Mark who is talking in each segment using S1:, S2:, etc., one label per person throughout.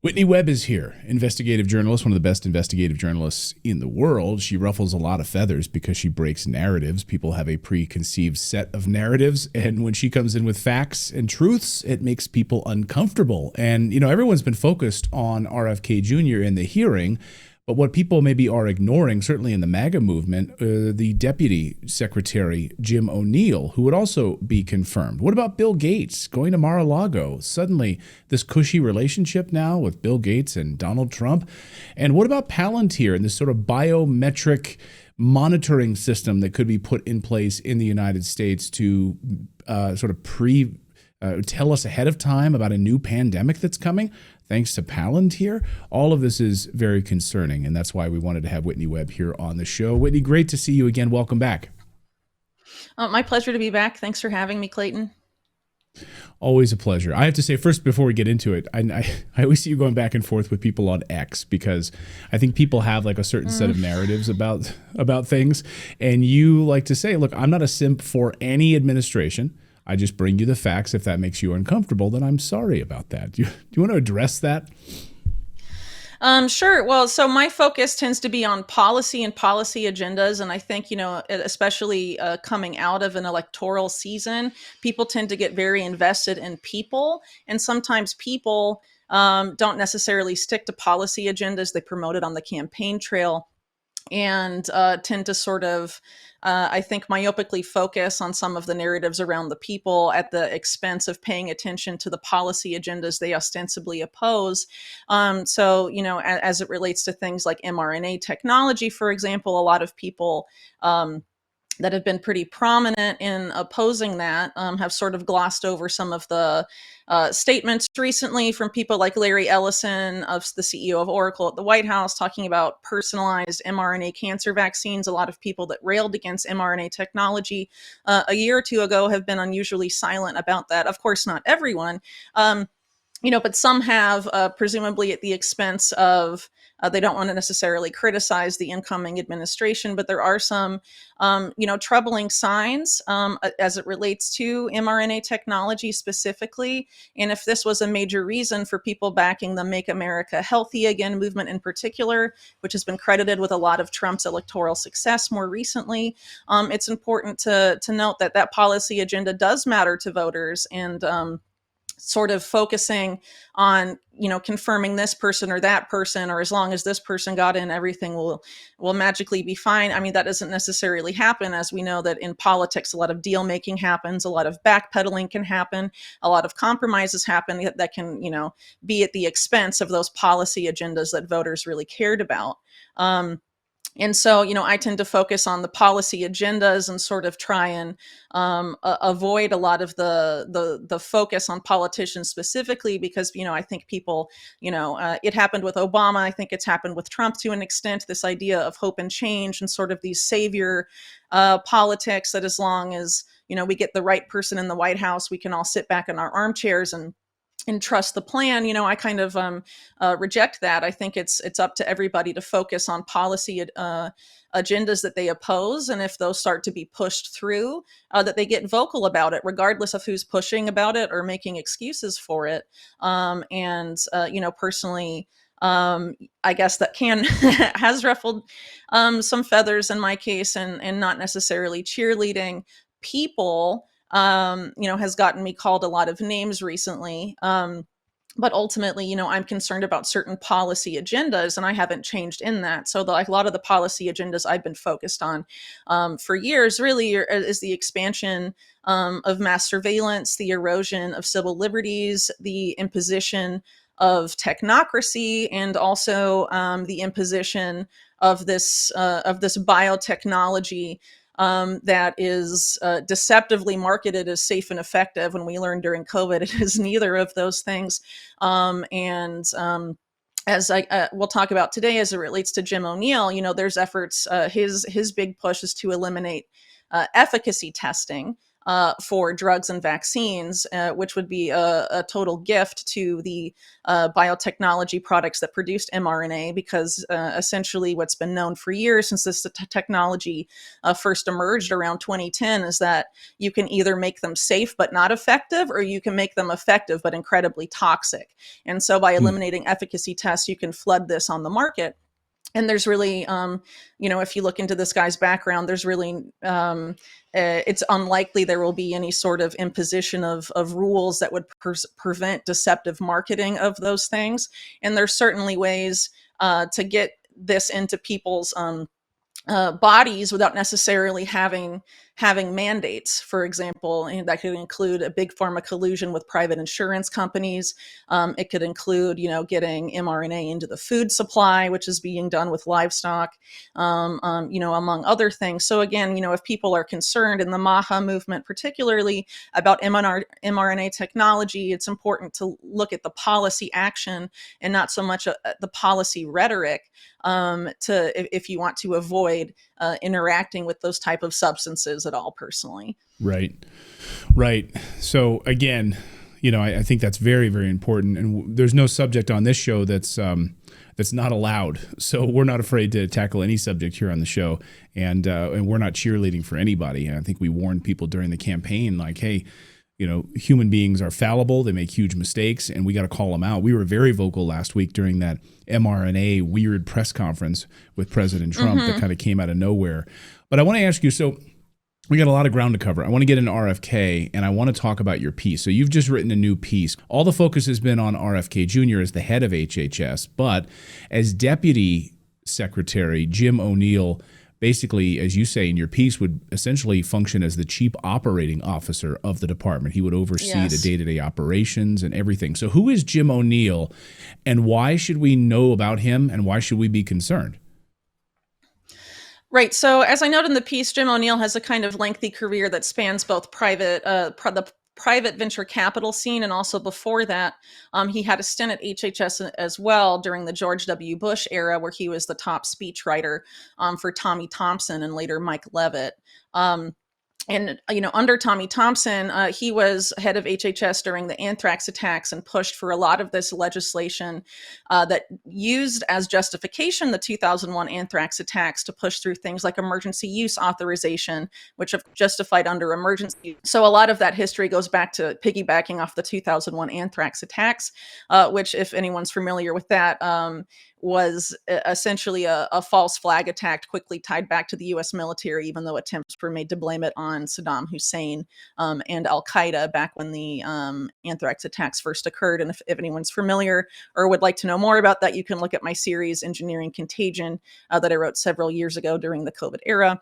S1: Whitney Webb is here, investigative journalist, one of the best investigative journalists in the world. She ruffles a lot of feathers because she breaks narratives. People have a preconceived set of narratives, and when she comes in with facts and truths, it makes people uncomfortable. And, everyone's been focused on RFK Jr. in the hearing, but what people maybe are ignoring, certainly in the MAGA movement, the Deputy Secretary, Jim O'Neal, who would also be confirmed. What about Bill Gates going to Mar-a-Lago? Suddenly, this cushy relationship now with Bill Gates and Donald Trump. And what about Palantir and this sort of biometric monitoring system that could be put in place in the United States to tell us ahead of time about a new pandemic that's coming? Thanks to Palantir, all of this is very concerning, and that's why we wanted to have Whitney Webb here on the show. Whitney, great to see you again. Welcome back.
S2: My pleasure to be back. Thanks for having me, Clayton.
S1: Always a pleasure. I have to say, first, before we get into it, I always see you going back and forth with people on X because I think people have like a certain set of narratives about things, and you like to say, look, I'm not a simp for any administration. I just bring you the facts. If that makes you uncomfortable, then I'm sorry about that. Do you want to address that?
S2: Sure. Well, so my focus tends to be on policy and policy agendas. And I think, especially coming out of an electoral season, people tend to get very invested in people. And sometimes people don't necessarily stick to policy agendas. They promote it on the campaign trail and tend to sort of, I think, myopically focus on some of the narratives around the people at the expense of paying attention to the policy agendas they ostensibly oppose. As it relates to things like mRNA technology, for example, a lot of people that have been pretty prominent in opposing that have sort of glossed over some of the statements recently from people like Larry Ellison, the CEO of Oracle at the White House, talking about personalized mRNA cancer vaccines. A lot of people that railed against mRNA technology a year or two ago have been unusually silent about that. Of course, not everyone. But some have, presumably at the expense of, they don't want to necessarily criticize the incoming administration, but there are some, troubling signs as it relates to mRNA technology specifically. And if this was a major reason for people backing the Make America Healthy Again movement in particular, which has been credited with a lot of Trump's electoral success more recently, it's important to note that that policy agenda does matter to voters, and sort of focusing on, confirming this person or that person, or as long as this person got in, everything will magically be fine. I mean, that doesn't necessarily happen. As we know that in politics, a lot of deal making happens, a lot of backpedaling can happen, a lot of compromises happen that can, be at the expense of those policy agendas that voters really cared about. And so, I tend to focus on the policy agendas and sort of try and avoid a lot of the focus on politicians specifically, because, I think people, it happened with Obama. I think it's happened with Trump to an extent, this idea of hope and change and sort of these savior politics that as long as, we get the right person in the White House, we can all sit back in our armchairs and trust the plan. I kind of reject that. I think it's up to everybody to focus on policy agendas that they oppose, and if those start to be pushed through, that they get vocal about it, regardless of who's pushing about it or making excuses for it. Personally, I guess that has ruffled some feathers in my case, and not necessarily cheerleading people. Has gotten me called a lot of names recently. But ultimately, I'm concerned about certain policy agendas, and I haven't changed in that. So a lot of the policy agendas I've been focused on for years really is the expansion of mass surveillance, the erosion of civil liberties, the imposition of technocracy, and also the imposition of this biotechnology that is deceptively marketed as safe and effective, when we learned during COVID it is neither of those things. As we'll talk about today, as it relates to Jim O'Neal, there's efforts. His big push is to eliminate efficacy testing. for drugs and vaccines, which would be a total gift to the biotechnology products that produced mRNA, because essentially what's been known for years since this technology first emerged around 2010 is that you can either make them safe but not effective, or you can make them effective but incredibly toxic. And so by eliminating efficacy tests, you can flood this on the market. And there's really, if you look into this guy's background, there's really, it's unlikely there will be any sort of imposition of rules that would prevent deceptive marketing of those things. And there's certainly ways to get this into people's bodies without necessarily having mandates. For example, and that could include a big pharma collusion with private insurance companies. It could include, getting mRNA into the food supply, which is being done with livestock, among other things. So again, if people are concerned in the MAHA movement, particularly about mRNA technology, it's important to look at the policy action and not so much the policy rhetoric, if you want to avoid interacting with those type of substances at all, personally.
S1: Right. So again, I think that's very, very important. And there's no subject on this show that's not allowed. So we're not afraid to tackle any subject here on the show. And we're not cheerleading for anybody. And I think we warned people during the campaign, like, hey, human beings are fallible. They make huge mistakes, and we got to call them out. We were very vocal last week during that mRNA weird press conference with President Trump that kind of came out of nowhere. But I want to ask you, so we got a lot of ground to cover. I want to get into RFK, and I want to talk about your piece. So you've just written a new piece. All the focus has been on RFK Jr. as the head of HHS, but as Deputy Secretary, Jim O'Neal, basically, as you say in your piece, would essentially function as the chief operating officer of the department. He would oversee the day-to-day operations and everything. So who is Jim O'Neal, and why should we know about him, and why should we be concerned?
S2: Right. So as I noted in the piece, Jim O'Neal has a kind of lengthy career that spans both the private venture capital scene, and also before that, he had a stint at HHS as well during the George W. Bush era, where he was the top speechwriter for Tommy Thompson and later Mike Leavitt. And, under Tommy Thompson, he was head of HHS during the anthrax attacks and pushed for a lot of this legislation that used as justification the 2001 anthrax attacks to push through things like emergency use authorization, which have justified under emergency. So a lot of that history goes back to piggybacking off the 2001 anthrax attacks, which, if anyone's familiar with that, was essentially a false flag attack quickly tied back to the U.S. military, even though attempts were made to blame it on Saddam Hussein and Al-Qaeda back when the anthrax attacks first occurred. And if anyone's familiar or would like to know more about that, you can look at my series, Engineering Contagion, that I wrote several years ago during the COVID era.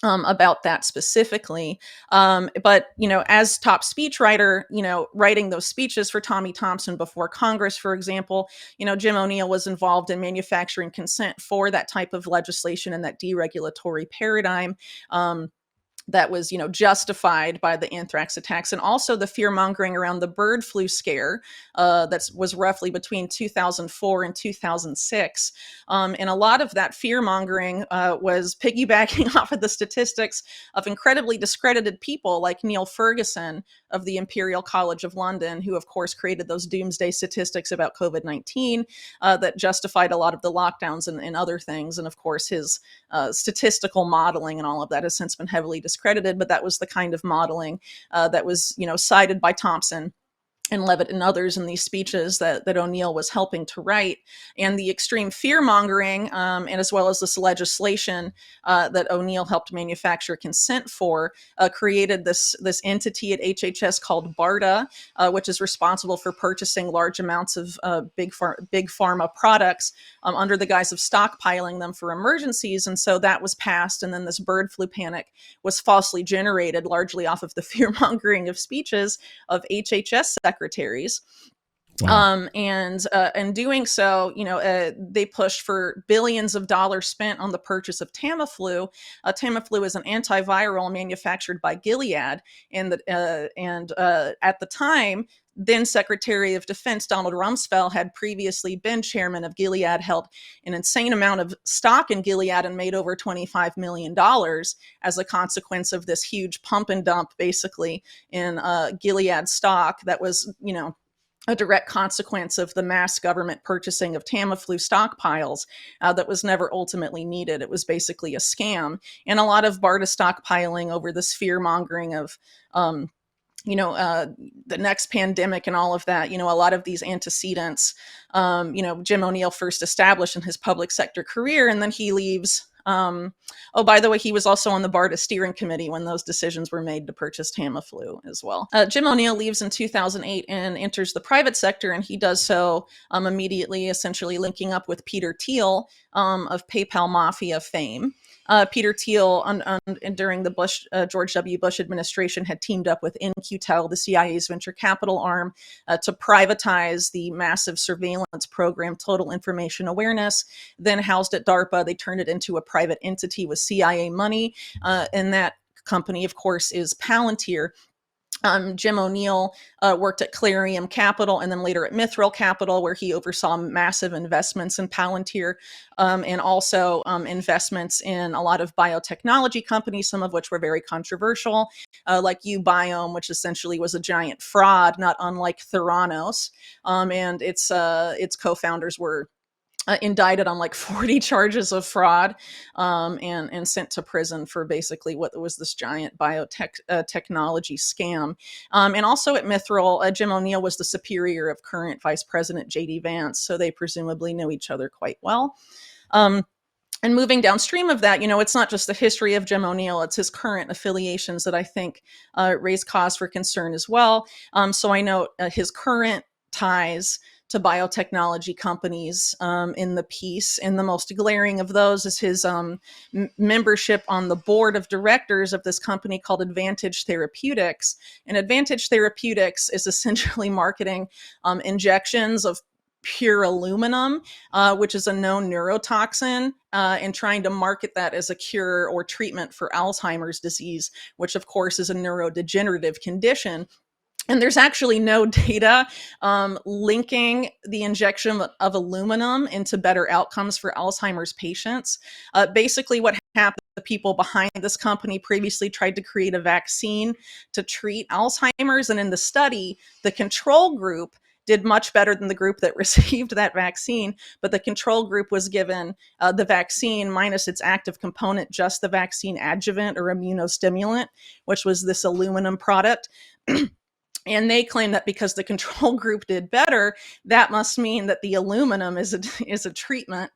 S2: About that specifically. But, as top speechwriter, writing those speeches for Tommy Thompson before Congress, for example, Jim O'Neal was involved in manufacturing consent for that type of legislation and that deregulatory paradigm. That was, justified by the anthrax attacks, and also the fear mongering around the bird flu scare that was roughly between 2004 and 2006. And a lot of that fear mongering was piggybacking off of the statistics of incredibly discredited people like Neil Ferguson of the Imperial College of London, who of course created those doomsday statistics about COVID-19 that justified a lot of the lockdowns and other things. And of course, his statistical modeling and all of that has since been heavily discredited, but that was the kind of modeling that was, cited by Thompson and Leavitt and others in these speeches that O'Neal was helping to write. And the extreme fear-mongering, and as well as this legislation that O'Neal helped manufacture consent for, created this entity at HHS called BARDA, which is responsible for purchasing large amounts of big pharma products under the guise of stockpiling them for emergencies. And so that was passed, and then this bird flu panic was falsely generated, largely off of the fear-mongering of speeches of HHS secretaries.
S1: Wow.
S2: And doing so, they pushed for billions of dollars spent on the purchase of Tamiflu. Tamiflu is an antiviral manufactured by Gilead, and at the time, then Secretary of Defense Donald Rumsfeld had previously been chairman of Gilead, held an insane amount of stock in Gilead, and made over $25 million as a consequence of this huge pump and dump, basically, in Gilead stock that was, a direct consequence of the mass government purchasing of Tamiflu stockpiles that was never ultimately needed. It was basically a scam. And a lot of BARDA stockpiling over this fear mongering of, the next pandemic and all of that, a lot of these antecedents, Jim O'Neal first established in his public sector career, and then he leaves. By the way, he was also on the BARDA steering committee when those decisions were made to purchase Tamiflu as well. Jim O'Neal leaves in 2008 and enters the private sector, and he does so immediately, essentially linking up with Peter Thiel of PayPal Mafia fame. Peter Thiel, during the George W. Bush administration, had teamed up with In-Q-Tel, the CIA's venture capital arm, to privatize the massive surveillance program, Total Information Awareness. Then housed at DARPA, they turned it into a private entity with CIA money, and that company, of course, is Palantir. Jim O'Neal worked at Clarium Capital and then later at Mithril Capital, where he oversaw massive investments in Palantir, and also investments in a lot of biotechnology companies, some of which were very controversial, like Ubiome, which essentially was a giant fraud, not unlike Theranos, and its co-founders were indicted on like 40 charges of fraud, and sent to prison for basically what was this giant biotech technology scam. And also at Mithril, Jim O'Neal was the superior of current Vice President J.D. Vance, so they presumably knew each other quite well. And moving downstream of that, it's not just the history of Jim O'Neal, it's his current affiliations that I think raise cause for concern as well. So I note his current ties to biotechnology companies in the piece. And the most glaring of those is his membership on the board of directors of this company called Advantage Therapeutics. And Advantage Therapeutics is essentially marketing injections of pure aluminum, which is a known neurotoxin, and trying to market that as a cure or treatment for Alzheimer's disease, which of course is a neurodegenerative condition. And there's actually no data linking the injection of aluminum into better outcomes for Alzheimer's patients. Basically, what happened, the people behind this company previously tried to create a vaccine to treat Alzheimer's. And in the study, the control group did much better than the group that received that vaccine. But the control group was given the vaccine minus its active component, just the vaccine adjuvant or immunostimulant, which was this aluminum product. And they claim that because the control group did better, that must mean that the aluminum is a treatment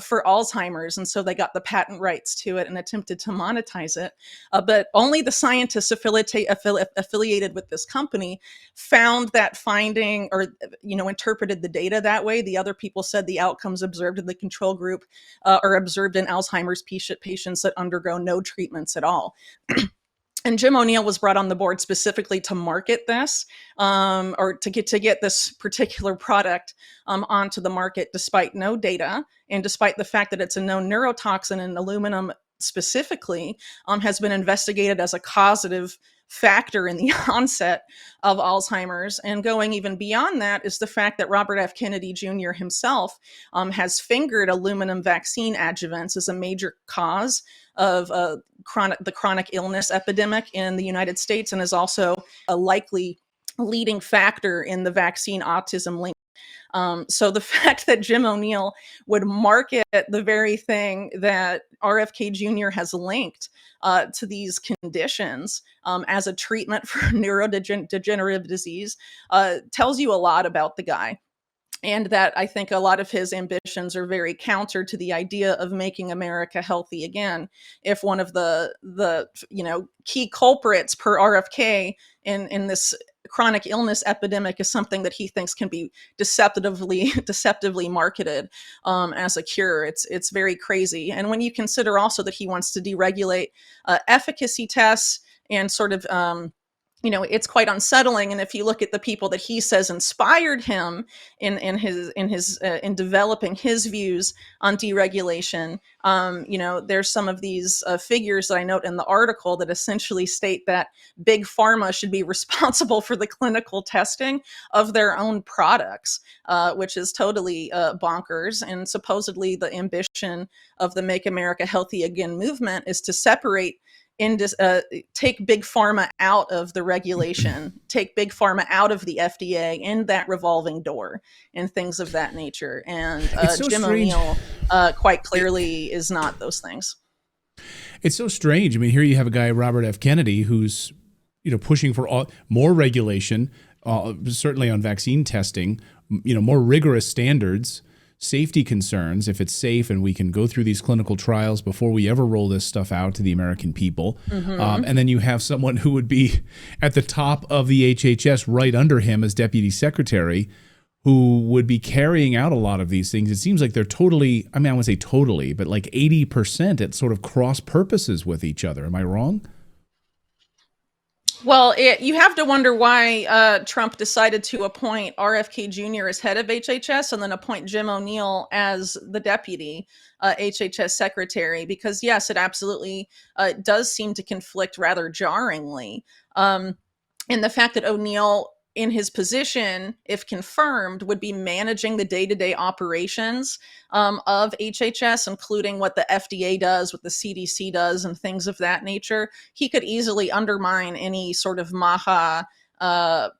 S2: for Alzheimer's. And so they got the patent rights to it and attempted to monetize it. But only the scientists affiliated with this company found that finding, or interpreted the data that way. The other people said the outcomes observed in the control group are observed in Alzheimer's patients that undergo no treatments at all. And Jim O'Neal was brought on the board specifically to market this, or to get this particular product onto the market, despite no data and despite the fact that it's a known neurotoxin, and aluminum specifically has been investigated as a causative factor in the onset of Alzheimer's. And going even beyond that is the fact that Robert F. Kennedy Jr. himself has fingered aluminum vaccine adjuvants as a major cause of the chronic illness epidemic in the United States, and is also a likely leading factor in the vaccine autism link. So the fact that Jim O'Neal would market the very thing that RFK Jr. has linked to these conditions as a treatment for neurodegenerative disease tells you a lot about the guy. And that I think a lot of his ambitions are very counter to the idea of making America healthy again. If one of the key culprits per RFK in this chronic illness epidemic is something that he thinks can be deceptively marketed as a cure, it's very crazy. And when you consider also that he wants to deregulate efficacy tests and sort of it's quite unsettling. And if you look at the people that he says inspired him in developing his views on deregulation, there's some of these figures that I note in the article that essentially state that big pharma should be responsible for the clinical testing of their own products, which is totally bonkers. And supposedly the ambition of the Make America Healthy Again movement is to separate take big pharma out of the regulation, take big pharma out of the FDA and that revolving door and things of that nature. And
S1: so
S2: Jim
S1: strange.
S2: O'Neal quite clearly is not those things.
S1: It's so strange. I mean, here you have a guy, Robert F. Kennedy, who's pushing for more regulation, certainly on vaccine testing, more rigorous standards, safety concerns, if it's safe and we can go through these clinical trials before we ever roll this stuff out to the American people. And then you have someone who would be at the top of the HHS right under him as deputy secretary, who would be carrying out a lot of these things. It seems like they're totally, I wouldn't say totally, but like 80% at sort of cross purposes with each other. Am I wrong?
S2: Well, you have to wonder why Trump decided to appoint RFK Jr. as head of HHS and then appoint Jim O'Neal as the deputy HHS secretary, because yes, it absolutely does seem to conflict rather jarringly. And the fact that O'Neal, in his position, if confirmed, would be managing the day-to-day operations of HHS, including what the FDA does, what the CDC does, and things of that nature. He could easily undermine any sort of MAHA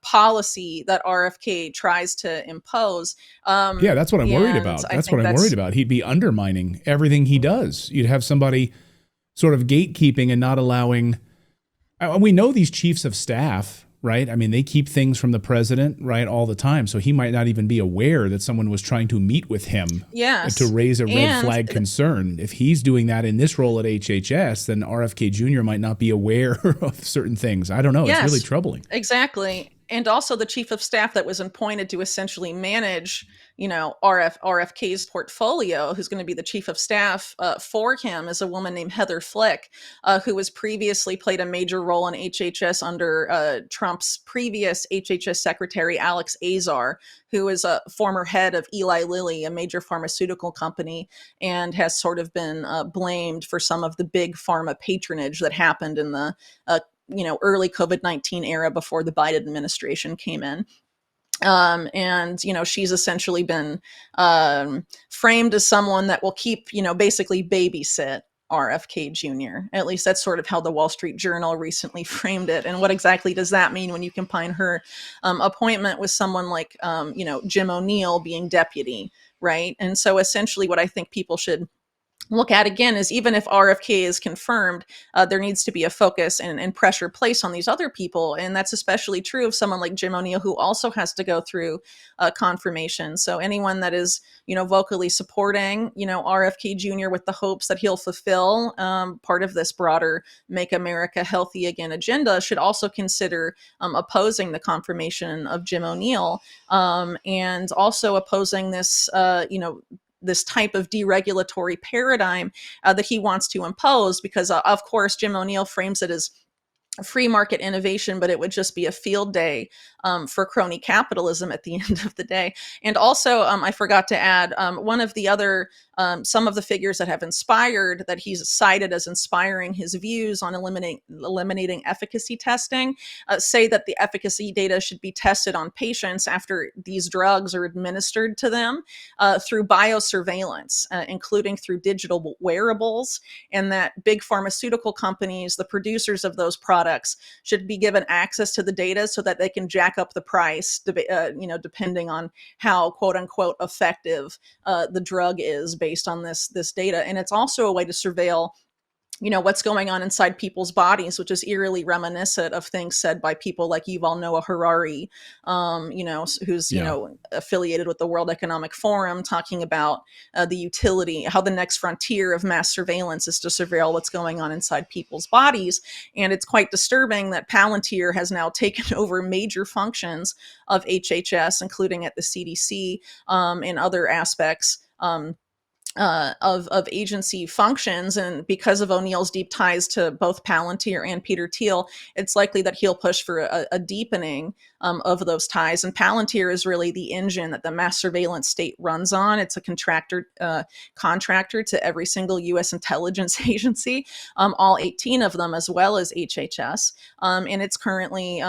S2: policy that RFK tries to impose.
S1: Yeah, that's what I'm worried about. That's what I'm worried about. He'd be undermining everything he does. You'd have somebody sort of gatekeeping and not allowing. We know these chiefs of staff, right? I mean, they keep things from the president, right, all the time. So he might not even be aware that someone was trying to meet with him to raise a red flag concern. If he's doing that in this role at HHS, then RFK Jr. might not be aware of certain things. I don't know. It's really troubling.
S2: Exactly. And also the chief of staff that was appointed to essentially manage, RFK's portfolio, who's going to be the chief of staff for him, is a woman named Heather Flick, who has previously played a major role in HHS under Trump's previous HHS secretary, Alex Azar, who is a former head of Eli Lilly, a major pharmaceutical company, and has sort of been blamed for some of the big pharma patronage that happened in the early COVID-19 era before the Biden administration came in. And she's essentially been framed as someone that will keep, basically babysit RFK Jr. At least that's sort of how the Wall Street Journal recently framed it. And what exactly does that mean when you combine her appointment with someone like, Jim O'Neal being deputy, right? And so essentially what I think people should look at again is, even if RFK is confirmed, there needs to be a focus and pressure placed on these other people. And that's especially true of someone like Jim O'Neal, who also has to go through confirmation. So anyone that is, vocally supporting, RFK Jr. with the hopes that he'll fulfill part of this broader Make America Healthy Again agenda should also consider opposing the confirmation of Jim O'Neal, and also opposing this, this type of deregulatory paradigm that he wants to impose, because of course, Jim O'Neal frames it as free market innovation, but it would just be a field day for crony capitalism at the end of the day. And also, I forgot to add, one of the other, some of the figures that have inspired, that he's cited as inspiring his views on eliminating efficacy testing, say that the efficacy data should be tested on patients after these drugs are administered to them through biosurveillance, including through digital wearables, and that big pharmaceutical companies, the producers of those products, should be given access to the data so that they can jack up the price, depending on how quote unquote effective the drug is based on this data. And it's also a way to surveil what's going on inside people's bodies, which is eerily reminiscent of things said by people like Yuval Noah Harari, who's, affiliated with the World Economic Forum, talking about the utility, how the next frontier of mass surveillance is to surveil what's going on inside people's bodies. And it's quite disturbing that Palantir has now taken over major functions of HHS, including at the CDC, and other aspects of agency functions. And because of O'Neal's deep ties to both Palantir and Peter Thiel, it's likely that he'll push for a deepening of those ties. And Palantir is really the engine that the mass surveillance state runs on. It's a contractor to every single U.S. intelligence agency, all 18 of them, as well as HHS. And it's currently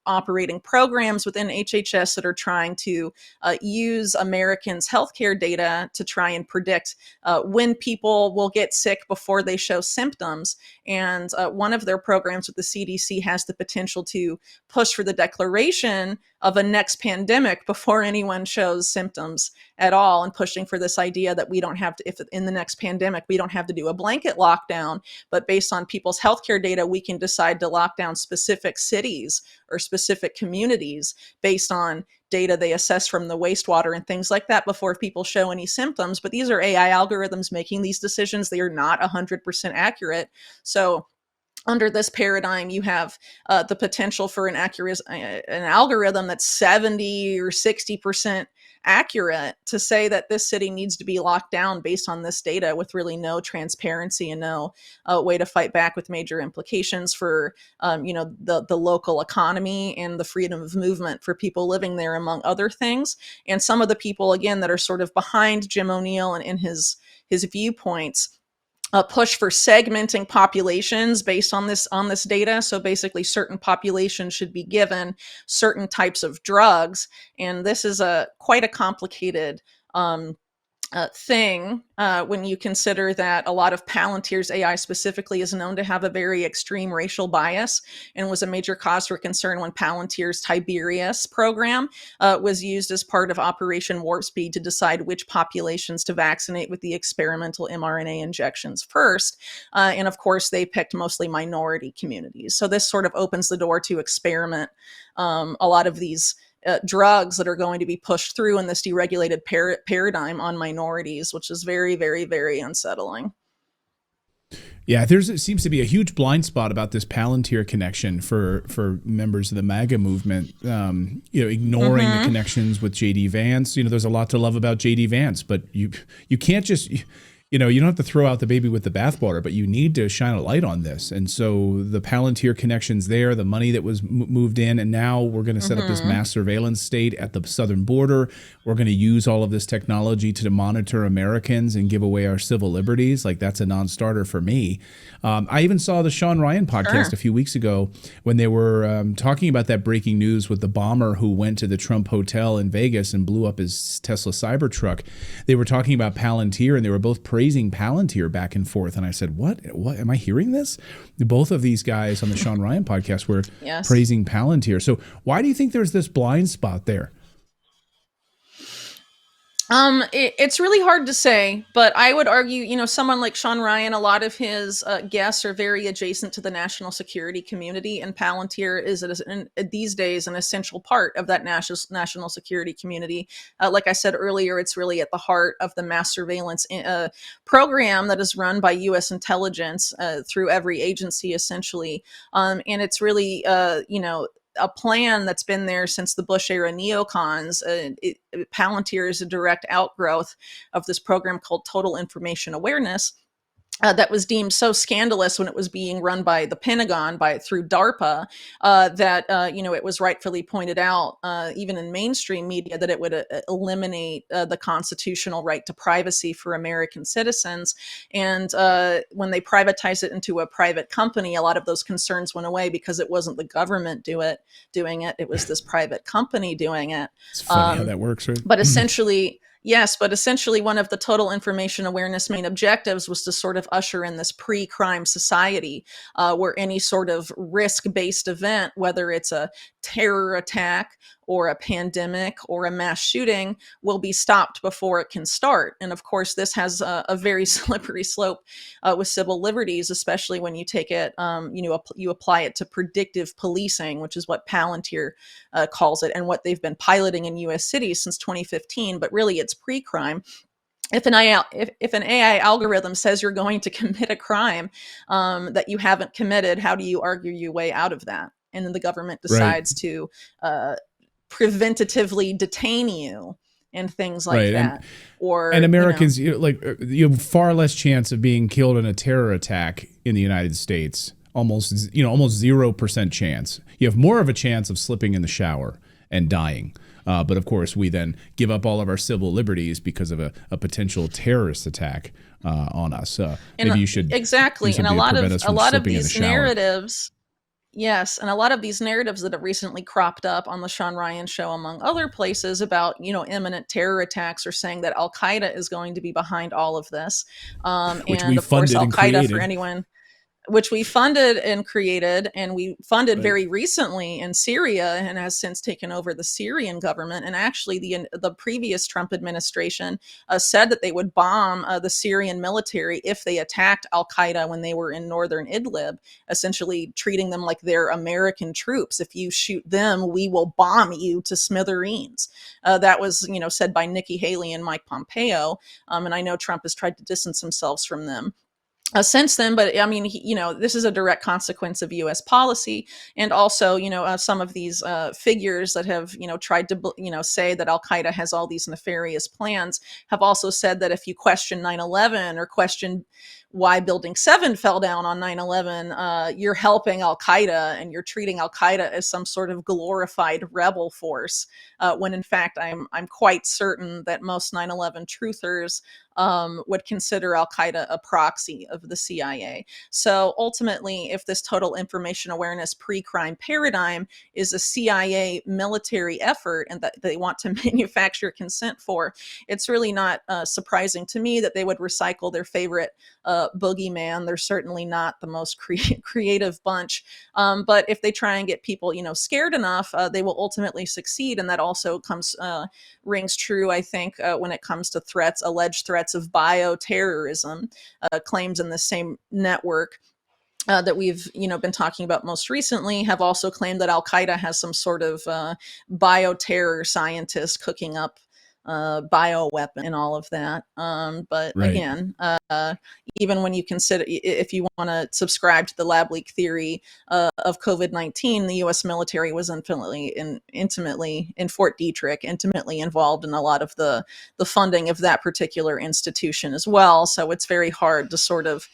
S2: operating programs within HHS that are trying to use Americans' healthcare data to try and predict when people will get sick before they show symptoms. And one of their programs with the CDC has the potential to push for the declaration of a next pandemic before anyone shows symptoms at all, and pushing for this idea that we don't have to, if in the next pandemic, we don't have to do a blanket lockdown, but based on people's healthcare data, we can decide to lock down specific cities or specific communities based on data they assess from the wastewater and things like that before people show any symptoms. But these are AI algorithms making these decisions. They are not 100% accurate. So under this paradigm, you have the potential for an algorithm that's 70 or 60% accurate to say that this city needs to be locked down based on this data, with really no transparency and no way to fight back, with major implications for the local economy and the freedom of movement for people living there, among other things. And some of the people, again, that are sort of behind Jim O'Neal and in his viewpoints, push for segmenting populations based on this data. So basically, certain populations should be given certain types of drugs, and this is quite a complicated thing when you consider that a lot of Palantir's AI specifically is known to have a very extreme racial bias, and was a major cause for concern when Palantir's Tiberius program was used as part of Operation Warp Speed to decide which populations to vaccinate with the experimental mRNA injections first. And of course, they picked mostly minority communities. So this sort of opens the door to experiment a lot of these drugs that are going to be pushed through in this deregulated paradigm on minorities, which is very, very, very unsettling.
S1: Yeah, it seems to be a huge blind spot about this Palantir connection for members of the MAGA movement. Ignoring the connections with JD Vance. There's a lot to love about JD Vance, but you can't just. You don't have to throw out the baby with the bathwater, but you need to shine a light on this. And so the Palantir connections there, the money that was moved in, and now we're going to set up this mass surveillance state at the southern border. We're going to use all of this technology to monitor Americans and give away our civil liberties. Like, that's a non-starter for me. I even saw the Sean Ryan podcast a few weeks ago when they were talking about that breaking news with the bomber who went to the Trump Hotel in Vegas and blew up his Tesla Cybertruck. They were talking about Palantir, and they were both praising Palantir back and forth. And I said, what am I hearing this? Both of these guys on the Sean Ryan podcast were praising Palantir. So why do you think there's this blind spot there?
S2: It's really hard to say, but I would argue, someone like Sean Ryan, a lot of his guests are very adjacent to the national security community, and Palantir is these days an essential part of that national security community. Like I said earlier, it's really at the heart of the mass surveillance program that is run by U.S. intelligence through every agency, essentially. And it's really, a plan that's been there since the Bush era neocons. Palantir is a direct outgrowth of this program called Total Information Awareness. That was deemed so scandalous when it was being run by the Pentagon through DARPA that it was rightfully pointed out, even in mainstream media, that it would eliminate the constitutional right to privacy for American citizens. And when they privatized it into a private company, a lot of those concerns went away because it wasn't the government doing it; it was this private company doing it.
S1: It's funny how that works, right?
S2: But essentially. Yes, but essentially one of the Total Information Awareness main objectives was to sort of usher in this pre-crime society where any sort of risk-based event, whether it's a terror attack or a pandemic or a mass shooting, will be stopped before it can start. And of course, this has a very slippery slope with civil liberties, especially when you take it, you apply it to predictive policing, which is what Palantir calls it, and what they've been piloting in U.S. cities since 2015. But really, it's pre-crime. If an AI algorithm says you're going to commit a crime that you haven't committed, how do you argue your way out of that? And then the government decides to preventatively detain you and things like
S1: Right.
S2: that. Or,
S1: And Americans, you have far less chance of being killed in a terror attack in the United States. Almost 0% chance. You have more of a chance of slipping in the shower and dying. But of course, we then give up all of our civil liberties because of a potential terrorist attack on us. Maybe you should
S2: exactly,
S1: do
S2: and
S1: something to prevent us from slipping in the
S2: these
S1: shower.
S2: narratives. Yes, and a lot of these narratives that have recently cropped up on the Sean Ryan show, among other places, about imminent terror attacks, are saying that Al Qaeda is going to be behind all of this,
S1: Which we
S2: and of course,
S1: funded
S2: Al
S1: and
S2: Qaeda, for
S1: created.
S2: anyone, which we funded and created, and we funded
S1: Right.
S2: very recently in Syria, and has since taken over the Syrian government. And actually, the previous Trump administration said that they would bomb the Syrian military if they attacked Al Qaeda when they were in northern Idlib, essentially treating them like they're American troops. If you shoot them, we will bomb you to smithereens. That was, said by Nikki Haley and Mike Pompeo, and I know Trump has tried to distance himself from them since then. But I mean, this is a direct consequence of U.S. policy, and also, some of these figures that have, tried to, say that Al Qaeda has all these nefarious plans, have also said that if you question 9/11 or question why Building 7 fell down on 9/11, you're helping Al Qaeda and you're treating Al Qaeda as some sort of glorified rebel force, when in fact I'm quite certain that most 9/11 truthers would consider Al Qaeda a proxy of the CIA. So ultimately, if this total information awareness pre-crime paradigm is a CIA military effort and that they want to manufacture consent for, it's really not surprising to me that they would recycle their favorite boogeyman. They're certainly not the most creative bunch, but if they try and get people, scared enough, they will ultimately succeed. And that also rings true, I think, when it comes to alleged threats of bioterrorism, claims in the same network that we've been talking about most recently, have also claimed that Al Qaeda has some sort of bioterror scientist cooking up bioweapon and all of that. But
S1: Right.
S2: again, even when you consider, if you want to subscribe to the lab leak theory of COVID-19, the U.S. military was intimately in Fort Detrick, intimately involved in a lot of the funding of that particular institution as well. So it's very hard to sort of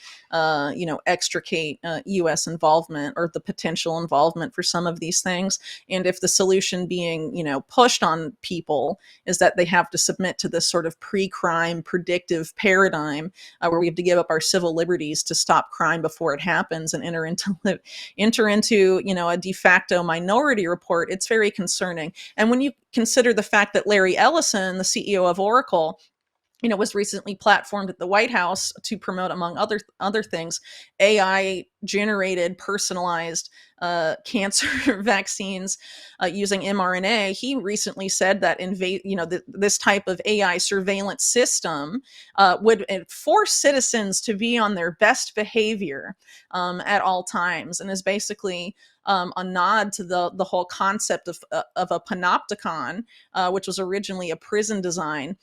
S2: extricate U.S. involvement or the potential involvement for some of these things. And if the solution being, pushed on people is that they have to submit to this sort of pre-crime predictive paradigm where we have to give up our civil liberties to stop crime before it happens and enter into a de facto minority report, it's very concerning. And when you consider the fact that Larry Ellison, the CEO of Oracle, was recently platformed at the White House to promote, among other things, AI generated personalized cancer vaccines using mRNA. He recently said that this type of AI surveillance system would force citizens to be on their best behavior at all times, and is basically a nod to the whole concept of a panopticon, which was originally a prison design.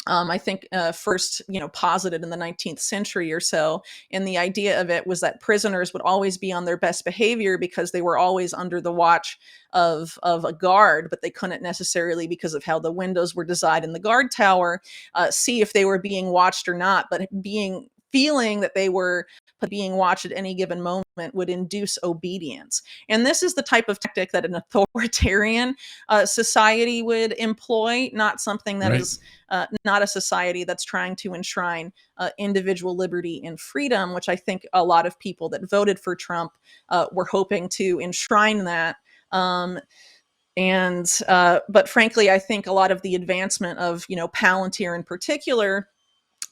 S2: I think first, posited in the 19th century or so. And the idea of it was that prisoners would always be on their best behavior because they were always under the watch of a guard, but they couldn't necessarily, because of how the windows were designed in the guard tower, see if they were being watched or not. But feeling that they were being watched at any given moment would induce obedience. And this is the type of tactic that an authoritarian society would employ, not something that is not a society that's trying to enshrine individual liberty and freedom, which I think a lot of people that voted for Trump were hoping to enshrine that. But frankly, I think a lot of the advancement of, Palantir in particular,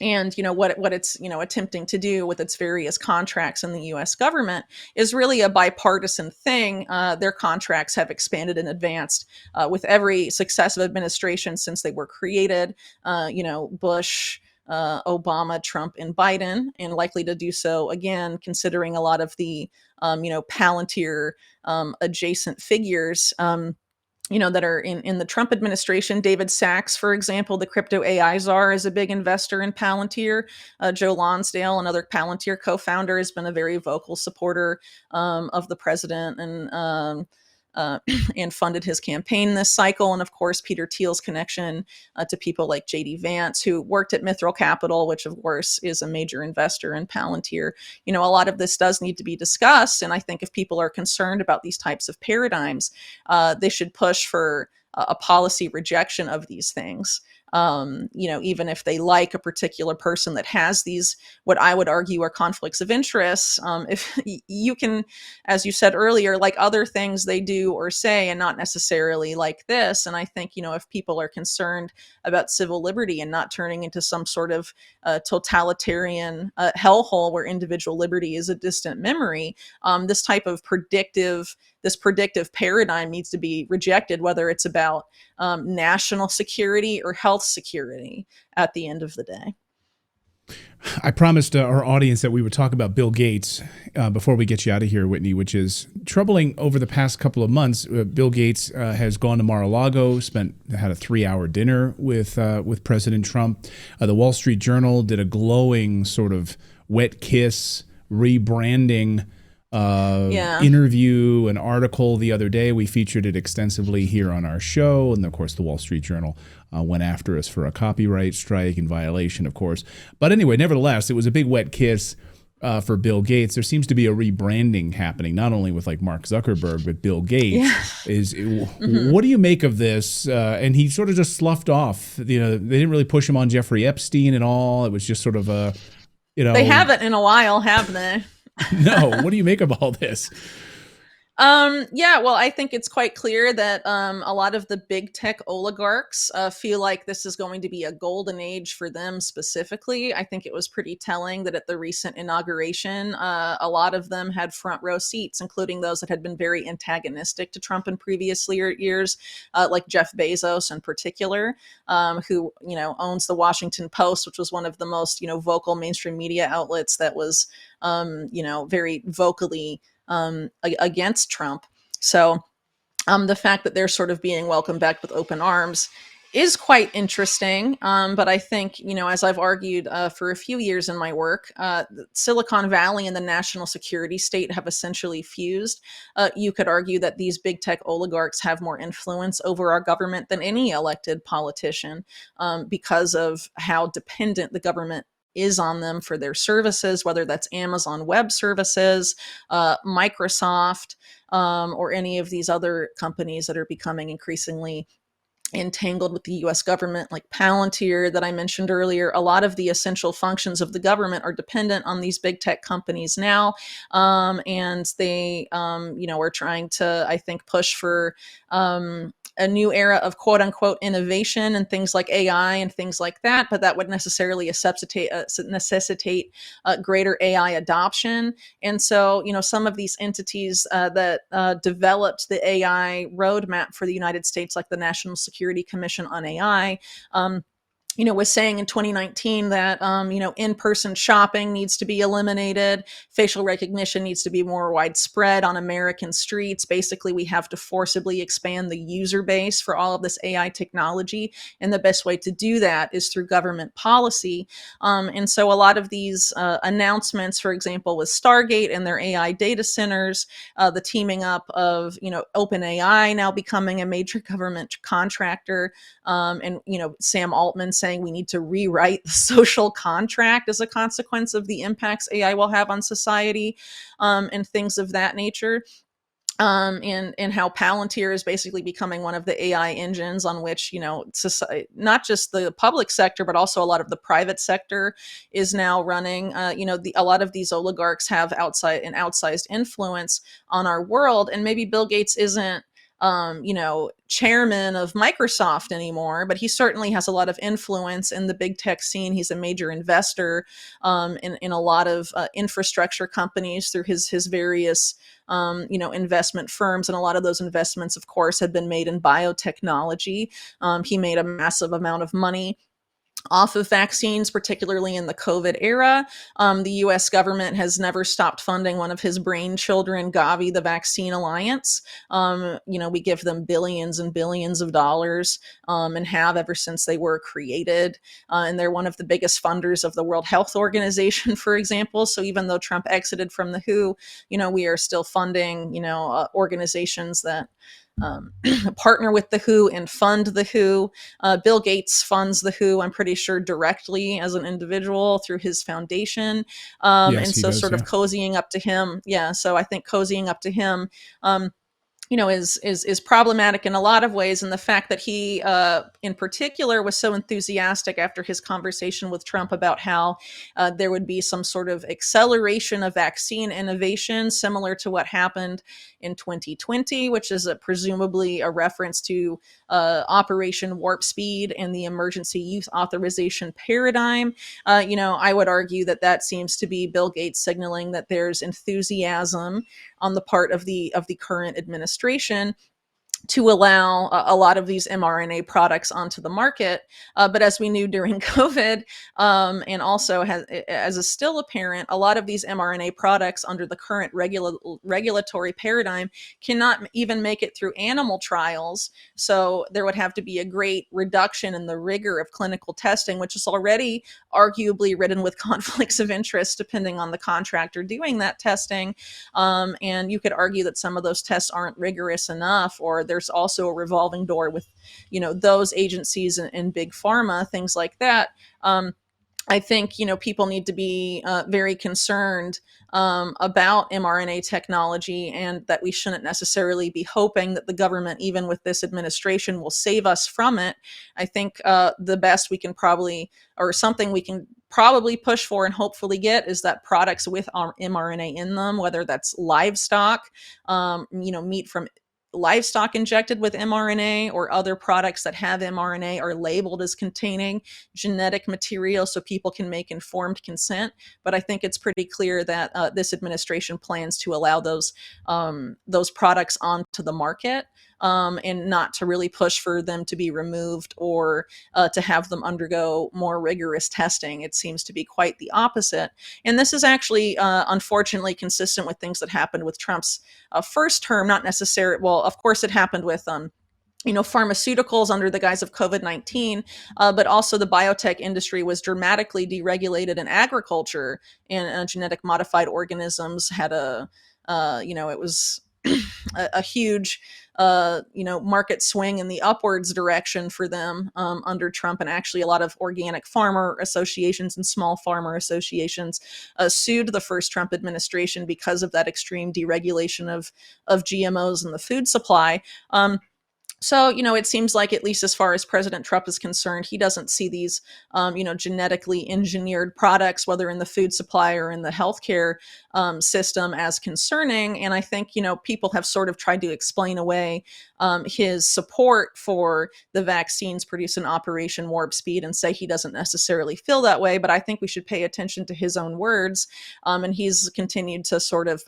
S2: and what it's attempting to do with its various contracts in the U.S. government is really a bipartisan thing. Their contracts have expanded and advanced with every successive administration since they were created. Bush, Obama, Trump, and Biden, and likely to do so again, considering a lot of the Palantir adjacent figures. That are in the Trump administration. David Sachs, for example, the crypto AI czar, is a big investor in Palantir. Joe Lonsdale, another Palantir co-founder, has been a very vocal supporter of the president and and funded his campaign this cycle. And of course, Peter Thiel's connection to people like J.D. Vance, who worked at Lear Capital, which of course is a major investor in Palantir. A lot of this does need to be discussed. And I think if people are concerned about these types of paradigms, they should push for a policy rejection of these things. Even if they like a particular person that has these, what I would argue are conflicts of interest, if you can, as you said earlier, like other things they do or say, and not necessarily like this. And I think, if people are concerned about civil liberty and not turning into some sort of totalitarian hellhole where individual liberty is a distant memory, this type of predictive paradigm needs to be rejected, whether it's about national security or health security at the end of the day.
S1: I promised our audience that we would talk about Bill Gates before we get you out of here, Whitney, which is troubling. Over the past couple of months, Bill Gates has gone to Mar-a-Lago, had a 3-hour dinner with President Trump. The Wall Street Journal did a glowing sort of wet kiss rebranding interview, an article the other day. We featured it extensively here on our show. And of course, the Wall Street Journal went after us for a copyright strike in violation, of course. But anyway, nevertheless, it was a big wet kiss for Bill Gates. There seems to be a rebranding happening, not only with like Mark Zuckerberg, but Bill Gates. What do you make of this? And he sort of just sloughed off. They didn't really push him on Jeffrey Epstein at all. It was just sort of a,
S2: They haven't in a while, have they?
S1: No. What do you make of all this?
S2: Well, I think it's quite clear that a lot of the big tech oligarchs feel like this is going to be a golden age for them specifically. I think it was pretty telling that at the recent inauguration, a lot of them had front row seats, including those that had been very antagonistic to Trump in previous years, like Jeff Bezos in particular, who, owns the Washington Post, which was one of the most, vocal mainstream media outlets that was, very vocally against Trump. So the fact that they're sort of being welcomed back with open arms is quite interesting. But I think, as I've argued for a few years in my work, Silicon Valley and the national security state have essentially fused. You could argue that these big tech oligarchs have more influence over our government than any elected politician because of how dependent the government is on them for their services, whether that's Amazon Web Services, Microsoft, or any of these other companies that are becoming increasingly entangled with the US government, like Palantir that I mentioned earlier. A lot of the essential functions of the government are dependent on these big tech companies now. And they, are trying to, I think, push for a new era of quote unquote innovation and things like AI and things like that, but that would necessarily necessitate greater AI adoption. And so, some of these entities that developed the AI roadmap for the United States, like the National Security Commission on AI, was saying in 2019 that, in-person shopping needs to be eliminated. Facial recognition needs to be more widespread on American streets. Basically, we have to forcibly expand the user base for all of this AI technology. And the best way to do that is through government policy. And so a lot of these announcements, for example, with Stargate and their AI data centers, the teaming up of, OpenAI now becoming a major government contractor, and, Sam Altman saying we need to rewrite the social contract as a consequence of the impacts AI will have on society, and things of that nature. And how Palantir is basically becoming one of the AI engines on which, society, not just the public sector, but also a lot of the private sector is now running. A lot of these oligarchs have outsized influence on our world. And maybe Bill Gates isn't chairman of Microsoft anymore, but he certainly has a lot of influence in the big tech scene. He's a major investor in a lot of infrastructure companies through his various investment firms. And a lot of those investments, of course, have been made in biotechnology. He made a massive amount of money off of vaccines, particularly in the COVID era. The US government has never stopped funding one of his brain children, Gavi, the Vaccine Alliance. We give them billions and billions of dollars, and have ever since they were created. And they're one of the biggest funders of the World Health Organization, for example. So even though Trump exited from the WHO, we are still funding, organizations that partner with the WHO and fund the WHO. Bill Gates funds the WHO, I'm pretty sure, directly as an individual through his foundation.
S1: Yes,
S2: And
S1: he
S2: so
S1: does.
S2: sort
S1: Yeah.
S2: of cozying up to him. Yeah. So I think cozying up to him, is problematic in a lot of ways. And the fact that he, in particular, was so enthusiastic after his conversation with Trump about how there would be some sort of acceleration of vaccine innovation, similar to what happened in 2020, which is presumably a reference to Operation Warp Speed and the emergency use authorization paradigm. I would argue that that seems to be Bill Gates signaling that there's enthusiasm on the part of the current administration to allow a lot of these mRNA products onto the market. But as we knew during COVID, and also as is still apparent, a lot of these mRNA products under the current regulatory paradigm cannot even make it through animal trials. So there would have to be a great reduction in the rigor of clinical testing, which is already arguably ridden with conflicts of interest, depending on the contractor doing that testing. And you could argue that some of those tests aren't rigorous enough, or there's also a revolving door with, those agencies and big pharma, things like that. I think people need to be very concerned about mRNA technology, and that we shouldn't necessarily be hoping that the government, even with this administration, will save us from it. I think the best we can probably, or something we can probably push for and hopefully get, is that products with mRNA in them, whether that's livestock, meat from livestock injected with mRNA, or other products that have mRNA, are labeled as containing genetic material so people can make informed consent. But I think it's pretty clear that this administration plans to allow those products onto the market, and not to really push for them to be removed, or to have them undergo more rigorous testing. It seems to be quite the opposite. And this is actually, unfortunately, consistent with things that happened with Trump's first term. Not necessarily, well, of course, it happened with pharmaceuticals under the guise of COVID-19, but also the biotech industry was dramatically deregulated in agriculture, and genetic modified organisms had it was a huge, market swing in the upwards direction for them under Trump. And actually, a lot of organic farmer associations and small farmer associations sued the first Trump administration because of that extreme deregulation of GMOs in the food supply. So, it seems like, at least as far as President Trump is concerned, he doesn't see these, genetically engineered products, whether in the food supply or in the healthcare system, as concerning. And I think, people have sort of tried to explain away his support for the vaccines produced in Operation Warp Speed, and say he doesn't necessarily feel that way. But I think we should pay attention to his own words. And he's continued to sort of,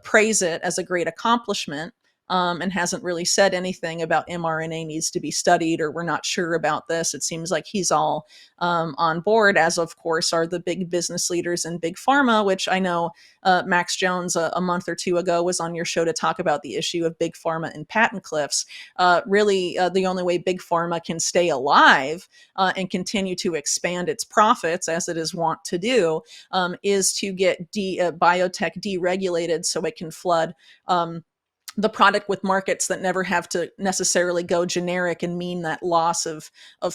S2: praise it as a great accomplishment. And hasn't really said anything about mRNA needs to be studied, or we're not sure about this. It seems like he's all on board, as of course are the big business leaders in big pharma, which I know Max Jones a month or two ago was on your show to talk about the issue of big pharma and patent cliffs. Really, the only way big pharma can stay alive and continue to expand its profits, as it is wont to do, is to get biotech deregulated so it can flood the product with markets that never have to necessarily go generic and mean that loss of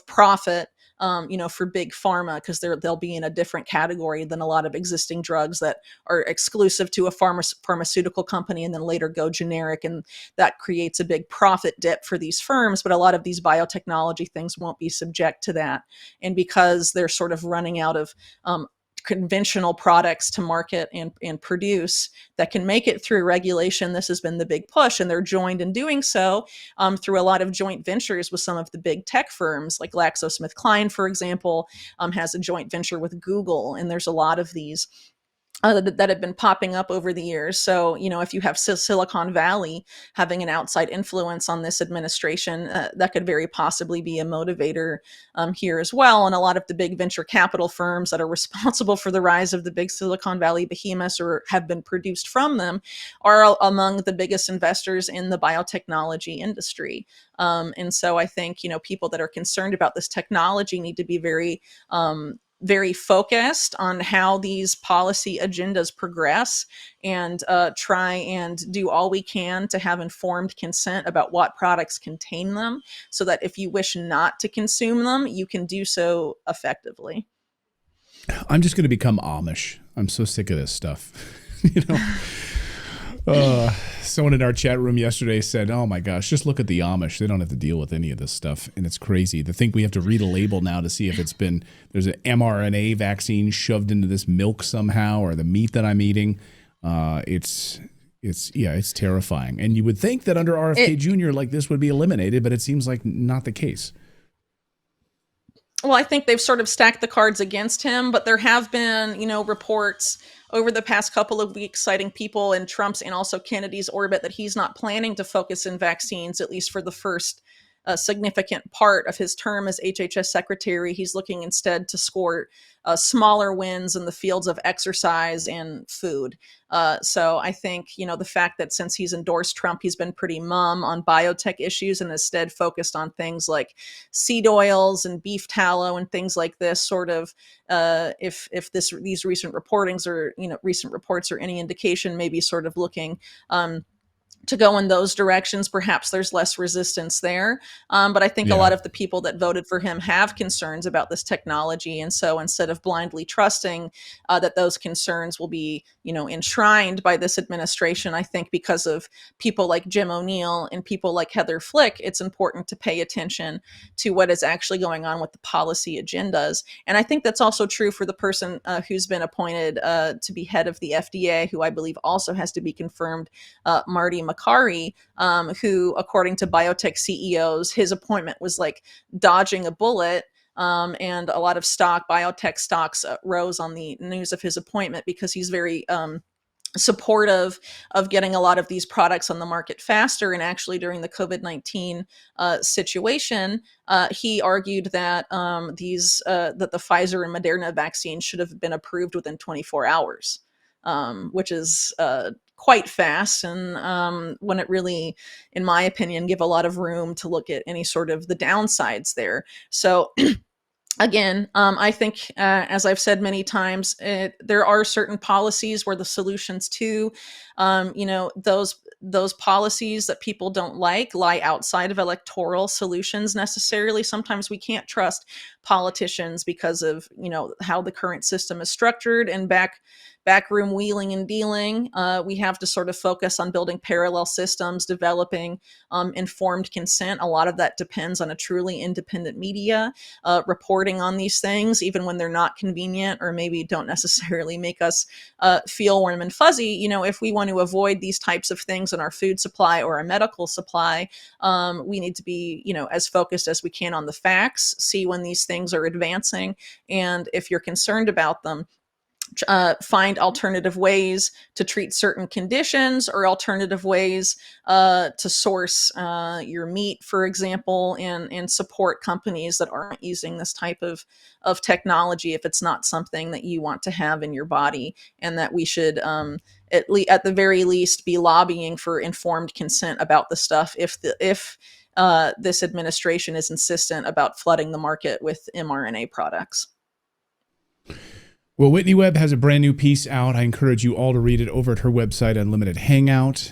S2: profit, for big pharma, because they'll be in a different category than a lot of existing drugs that are exclusive to a pharmaceutical company and then later go generic, and that creates a big profit dip for these firms. But a lot of these biotechnology things won't be subject to that, and because they're sort of running out of conventional products to market and produce that can make it through regulation, this has been the big push. And they're joined in doing so through a lot of joint ventures with some of the big tech firms, like GlaxoSmithKline, for example, has a joint venture with Google. And there's a lot of these that have been popping up over the years. So, if you have Silicon Valley having an outside influence on this administration, that could very possibly be a motivator here as well. And a lot of the big venture capital firms that are responsible for the rise of the big Silicon Valley behemoths or have been produced from them are among the biggest investors in the biotechnology industry. And so I think, people that are concerned about this technology need to be very focused on how these policy agendas progress and try and do all we can to have informed consent about what products contain them so that if you wish not to consume them, you can do so effectively.
S1: I'm just going to become Amish. I'm so sick of this stuff. Someone in our chat room yesterday said, oh my gosh, just look at the Amish. They don't have to deal with any of this stuff. And it's crazy to think we have to read a label now to see if there's an mRNA vaccine shoved into this milk somehow or the meat that I'm eating. It's terrifying. And you would think that under RFK Jr., like this would be eliminated, but it seems like not the case.
S2: Well, I think they've sort of stacked the cards against him, but there have been, reports over the past couple of weeks citing people in Trump's and also Kennedy's orbit that he's not planning to focus in vaccines, at least for the first significant part of his term as HHS secretary. He's looking instead to score smaller wins in the fields of exercise and food. So I think, the fact that since he's endorsed Trump, he's been pretty mum on biotech issues and instead focused on things like seed oils and beef tallow and things like this sort of, if these recent reportings or, recent reports are any indication, maybe sort of looking to go in those directions, perhaps there's less resistance there. But I think a lot of the people that voted for him have concerns about this technology. And so instead of blindly trusting that those concerns will be, enshrined by this administration, I think because of people like Jim O'Neal and people like Heather Flick, it's important to pay attention to what is actually going on with the policy agendas. And I think that's also true for the person who's been appointed to be head of the FDA, who I believe also has to be confirmed, Marty Makary, who, according to biotech CEOs, his appointment was like dodging a bullet. And a lot of biotech stocks rose on the news of his appointment because he's very supportive of getting a lot of these products on the market faster. And actually, during the COVID-19 situation, he argued that that the Pfizer and Moderna vaccine should have been approved within 24 hours, which is quite fast and wouldn't really, in my opinion, give a lot of room to look at any sort of the downsides there. So again, I think, as I've said many times, there are certain policies where the solutions to, those policies that people don't like lie outside of electoral solutions necessarily. Sometimes we can't trust politicians because of, how the current system is structured and backroom wheeling and dealing. We have to sort of focus on building parallel systems, developing informed consent. A lot of that depends on a truly independent media reporting on these things, even when they're not convenient or maybe don't necessarily make us feel warm and fuzzy. If we want to avoid these types of things in our food supply or our medical supply, we need to be, as focused as we can on the facts, see when these things are advancing. And if you're concerned about them, find alternative ways to treat certain conditions or alternative ways to source your meat, for example, and support companies that aren't using this type of technology if it's not something that you want to have in your body, and that we should at the very least be lobbying for informed consent about the stuff if this administration is insistent about flooding the market with mRNA products.
S1: Well, Whitney Webb has a brand new piece out. I encourage you all to read it over at her website, Unlimited Hangout.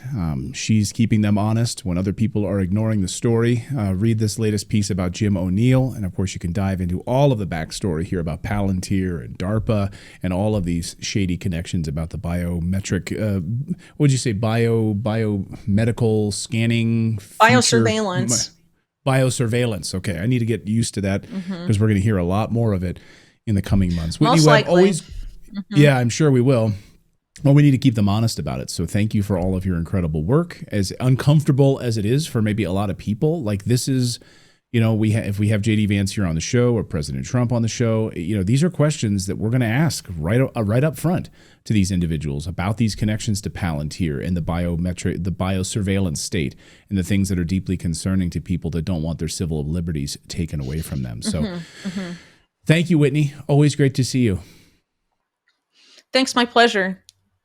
S1: She's keeping them honest when other people are ignoring the story. Read this latest piece about Jim O'Neal. And of course, you can dive into all of the backstory here about Palantir and DARPA and all of these shady connections about the biometric, what would you say, biomedical scanning?
S2: Biosurveillance.
S1: Biosurveillance. Okay, I need to get used to that because we're going to hear a lot more of it in the coming months.
S2: Whitney Webb always,
S1: yeah, I'm sure we will. Well, we need to keep them honest about it. So thank you for all of your incredible work. As uncomfortable as it is for maybe a lot of people, like this is, if we have JD Vance here on the show or President Trump on the show, these are questions that we're going to ask right up front to these individuals about these connections to Palantir and the biosurveillance state and the things that are deeply concerning to people that don't want their civil liberties taken away from them. So thank you, Whitney. Always great to see you.
S2: Thanks. My pleasure.